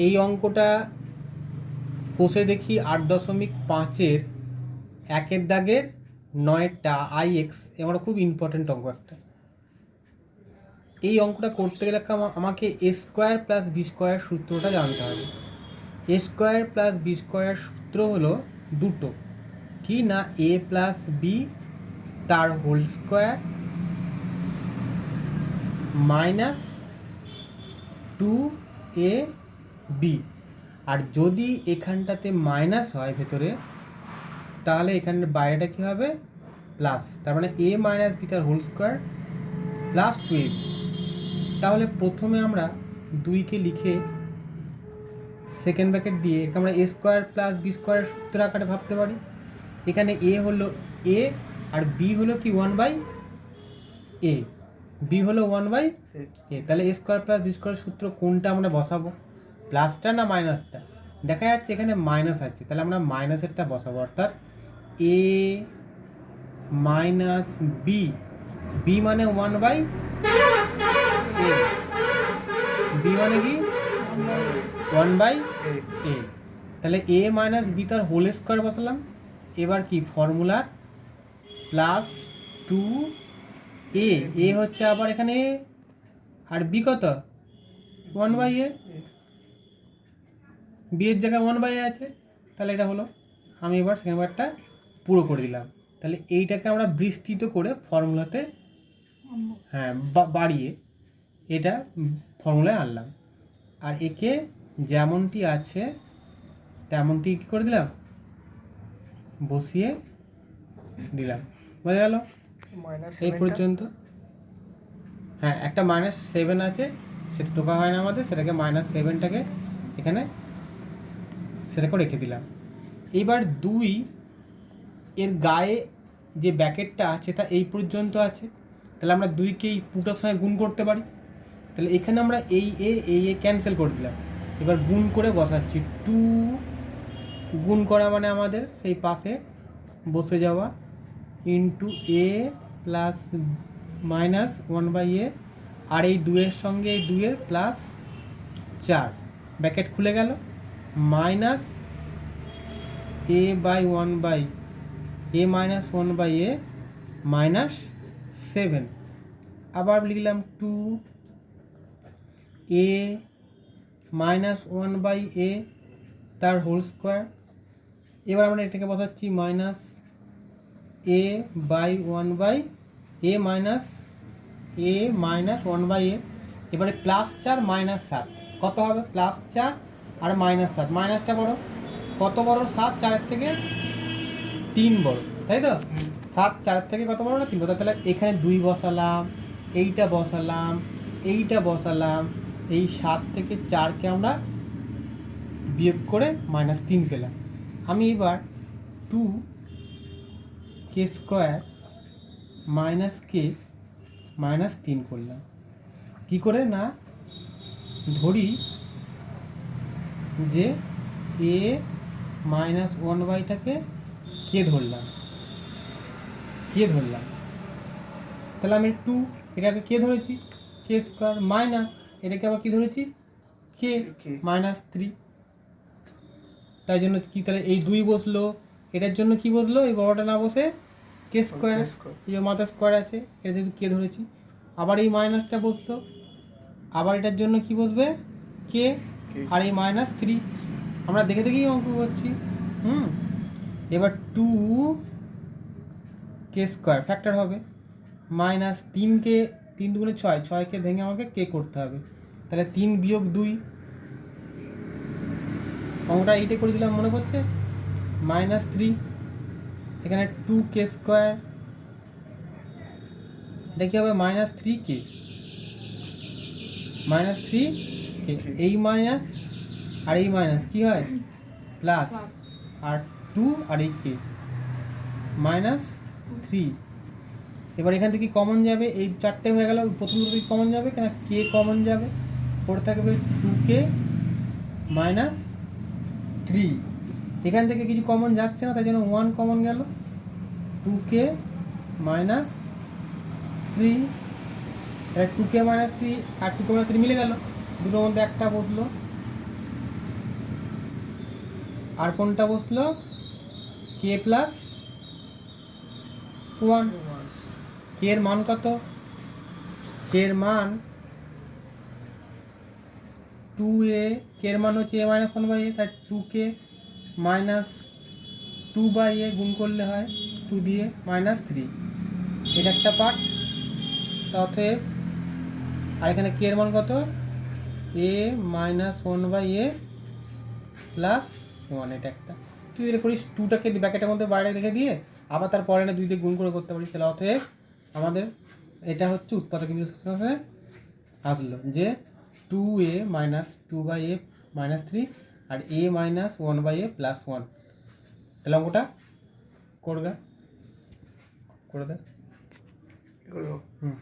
এই অঙ্কটা কষে দেখি 8.5-এর 1-এর দাগের 9টা IX আমরা খুব ইম্পর্টেন্ট অঙ্ক একটা। এই অঙ্কটা করতে গেলে আমাকে এ স্কোয়ার প্লাস বি স্কোয়ার সূত্রটা জানতে হবে। এ স্কোয়ার প্লাস বি স্কোয়ার সূত্র হলো দুটো, কি না এ প্লাস বি তার হোল স্কোয়ার মাইনাস 2ab, আর যদি এখানটাতে মাইনাস হয় ভেতরে তাহলে এখানের বাইরেটা কী হবে প্লাস, তার মানে এ মাইনাস বি তার হোল স্কোয়ার প্লাস 2ab। তাহলে প্রথমে আমরা 2কে লিখে সেকেন্ড ব্র্যাকেট দিয়ে এটা আমরা এ স্কোয়ার প্লাস বি স্কোয়ারের সূত্র আকারে ভাবতে পারি। এখানে এ হলো এ আর বি হলো কি 1/a, বি হলো 1/a। তাহলে এ স্কোয়ার প্লাস বি স্কোয়ারের সূত্র কোনটা আমরা বসাবো, প্লাসটা না মাইনাসটা? দেখা যাচ্ছে এখানে মাইনাস আছে, তাহলে আমরা মাইনাসেরটা বসাবো, অর্থাৎ এ মাইনাস বি, বি মানে 1/a, বি মানে কি 1/a। তাহলে এ মাইনাস বি তার হোল স্কোয়ার বসালাম। এবার কি ফর্মুলার প্লাস 2a, এ হচ্ছে আবার এখানে এ আর বি কত 1/a, বি এর জায়গায় 1/a আছে, তাহলে এটা হলো। আমি এবার সেকেন্ড পার্টটা পুরো করে দিলাম। তাহলে এইটাকে আমরা বিস্তৃত করে ফর্মুলাতে বাড়িয়ে এটা ফর্মুলায় আনলাম, আর একে যেমনটি আছে তেমনটি কী করে দিলাম বসিয়ে দিলাম। বোঝা গেল এই পর্যন্ত? হ্যাঁ, একটা -7 আছে, সেটা টোকা হয় না আমাদের, সেটাকে -7টাকে এখানে সেটাকে রেখে দিলাম। এইবার 2 এর গায়ে যে ব্র্যাকেটটা আছে তা এই পর্যন্ত আছে, তাহলে আমরা 2কে এই পুটার সঙ্গে গুণ করতে পারি। তাহলে এখানে আমরা এই এ ক্যান্সেল করে দিলাম। এবার গুণ করে বসাচ্ছি, 2 গুণ করা মানে আমাদের সেই পাশে বসে যাওয়া ইন্টু এ প্লাস মাইনাস 1/a, আর এই 2-এর সঙ্গে এই 2-এর প্লাস 4, ব্র্যাকেট খুলে গেল, minus a by 1/a minus 1/a minus 7। আবার লিখলাম 2a মাইনাস 1/a তার হোল স্কোয়ার। এবার আমরা এটাকে বসাচ্ছি minus a by 1/a minus a minus 1/a। এবারে +4 -7 কত হবে, +4 আর -7, মাইনাসটা বড়, কত বড় 7 4-এর থেকে 3 বড়, তাই তো? 7 4-এর থেকে কত বড় না 3 বড়। তাহলে এখানে 2 বসালাম, এইটা বসালাম, এইটা বসালাম, এই 7 থেকে 4কে আমরা বিয়োগ করে -3 পেলাম। আমি এবার 2k স্কোয়ার মাইনাস কে -3 করলাম। কি করে না, ধরি যে a মাইনাস 1/টাকে কে ধরলাম, তাহলে আমি 2 এটাকে কে ধরেছি কে স্কোয়ার, মাইনাস এটাকে আবার কি ধরেছি কে -3, তাই জন্য কি, তাহলে এই 2 বসলো, এটার জন্য কি বসলো, এই বড়টা না বসে কে স্কোয়ার, এই যে মাথা স্কোয়ার আছে এটা যেহেতু কে ধরেছি, আবার এই মাইনাসটা বসলো, আবার এটার জন্য কি বসবে কে, আর এই -3। আমরা দেখে দেখেই অঙ্ক করছি। এবার 2k স্কোয়ার ফ্যাক্টর হবে, -3কে 3 দুগুণে 6, 6কে ভেঙে আমাকে কে করতে হবে, তাহলে 3 বিয়োগ 2, অঙ্কটা এইটা করে দিলাম মনে পড়ছে, -3, এখানে 2k স্কোয়ার, এটা কি হবে -3k, এই মাইনাস আর এই মাইনাস কি হয় প্লাস, আর 2 আর এই কে -3। এবার এখান থেকে কমন যাবে, এই 4টে হয়ে গেল, প্রথম দুটো কমন যাবে, কেন কে কমন যাবে, পড়ে থাকবে 2k -3। এখান থেকে কিছু কমন যাচ্ছে না, তাই জন্য 1 কমন গেল, 2k -3, এটা 2k -3 আর 2k -3 মিলে গেল, দুটোর মধ্যে একটা বসলো, আর কোনটা বসলো কে প্লাস ওয়ান। কে এর মান কত? কে এর মান 2a, কে এর মান হচ্ছে a মাইনাস ওয়ান বাই এ, তাই 2k মাইনাস 2/a গুণ করলে হয় 2 দিয়ে -3। এটা একটা পার্ট। অতএব আর এখানে কে এর মান কত? a minus one by a plus one. এটা একটা। তুই এটা করিস 2টাকে ব্র্যাকেটের মধ্যে বাইরে রেখে দিয়ে আবার তার পরে 2 দিয়ে গুণ করে করতে পারিস। তাহলে অতএব আমাদের এটা হচ্ছে উৎপাদক ইন্টিগ্রেশনে আসলো যে 2a মাইনাস 2/a -3 আর a মাইনাস 1/a প্লাস 1। তাহলে অঙ্কটা করে দে। হুম।